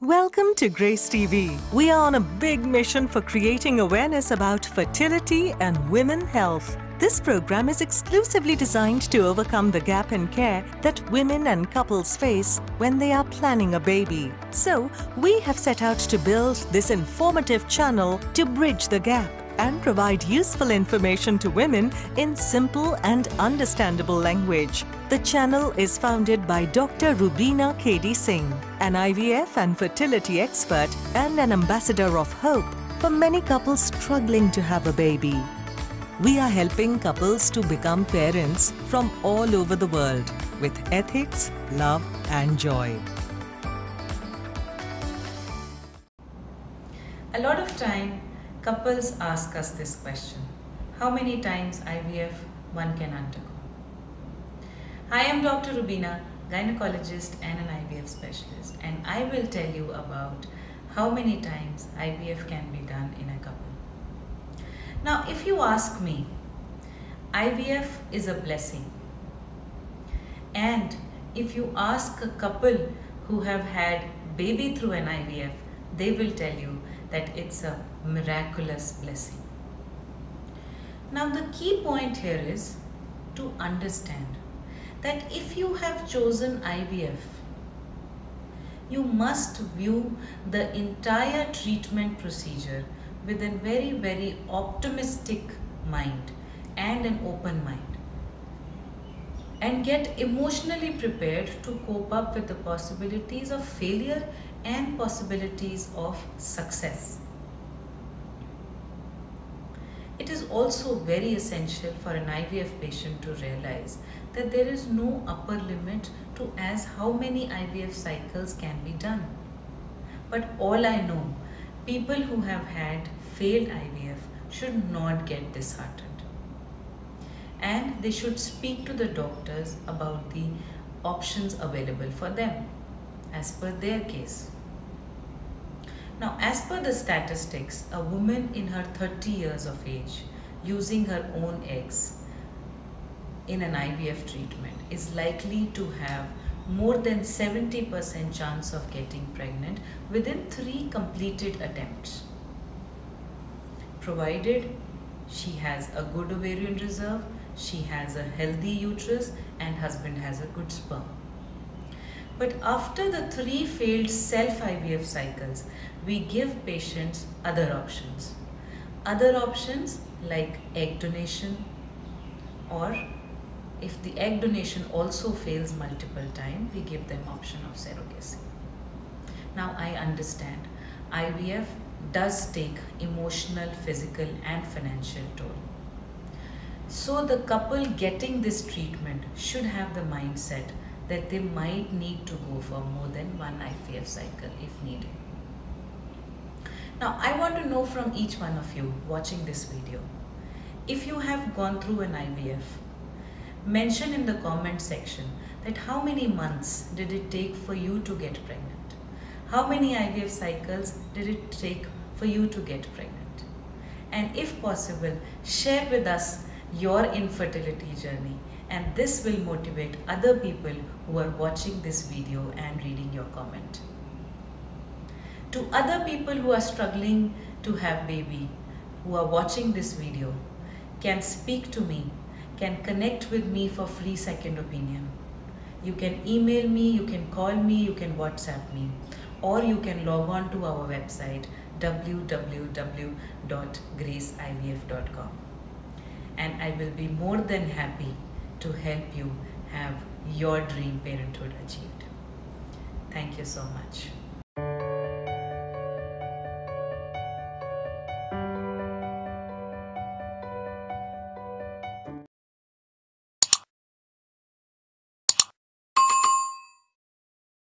Welcome to Grace TV. We are on a big mission for creating awareness about fertility and women health. This program is exclusively designed to overcome the gap in care that women and couples face when they are planning a baby. So, we have set out to build this informative channel to bridge the gap and provide useful information to women in simple and understandable language. The channel is founded by Dr. Rubina K.D. Singh, an IVF and fertility expert and an ambassador of hope for many couples struggling to have a baby. We are helping couples to become parents from all over the world with ethics, love and joy. A lot of time, couples ask us this question: how many times IVF one can undergo? I am Dr. Rubina, gynecologist and an IVF specialist, and I will tell you about how many times IVF can be done in a couple. Now, if you ask me, IVF is a blessing. And if you ask a couple who have had baby through an IVF, they will tell you that it's a miraculous blessing. Now, the key point here is to understand that if you have chosen IVF, you must view the entire treatment procedure with a very, very optimistic mind and an open mind, and get emotionally prepared to cope up with the possibilities of failure and possibilities of success. It is also very essential for an IVF patient to realize that there is no upper limit to as how many IVF cycles can be done. But all I know, people who have had failed IVF should not get disheartened. And they should speak to the doctors about the options available for them as per their case. Now, as per the statistics, a woman in her 30 years of age using her own eggs in an IVF treatment is likely to have more than 70% chance of getting pregnant within 3 completed attempts, provided she has a good ovarian reserve, she has a healthy uterus, and husband has a good sperm. But after the 3 failed self-IVF cycles, we give patients other options. Other options like egg donation, or if the egg donation also fails multiple times, we give them option of surrogacy. Now, I understand IVF does take emotional, physical and financial toll. So the couple getting this treatment should have the mindset that they might need to go for more than 1 IVF cycle if needed. Now, I want to know from each one of you watching this video, if you have gone through an IVF, mention in the comment section that how many months did it take for you to get pregnant? How many IVF cycles did it take for you to get pregnant? And if possible, share with us your infertility journey, and this will motivate other people who are watching this video and reading your comment. To other people who are struggling to have baby, who are watching this video, can speak to me, can connect with me for free second opinion. You can email me, you can call me, you can WhatsApp me, or you can log on to our website www.graceivf.com, and I will be more than happy to help you have your dream parenthood achieved. Thank you so much.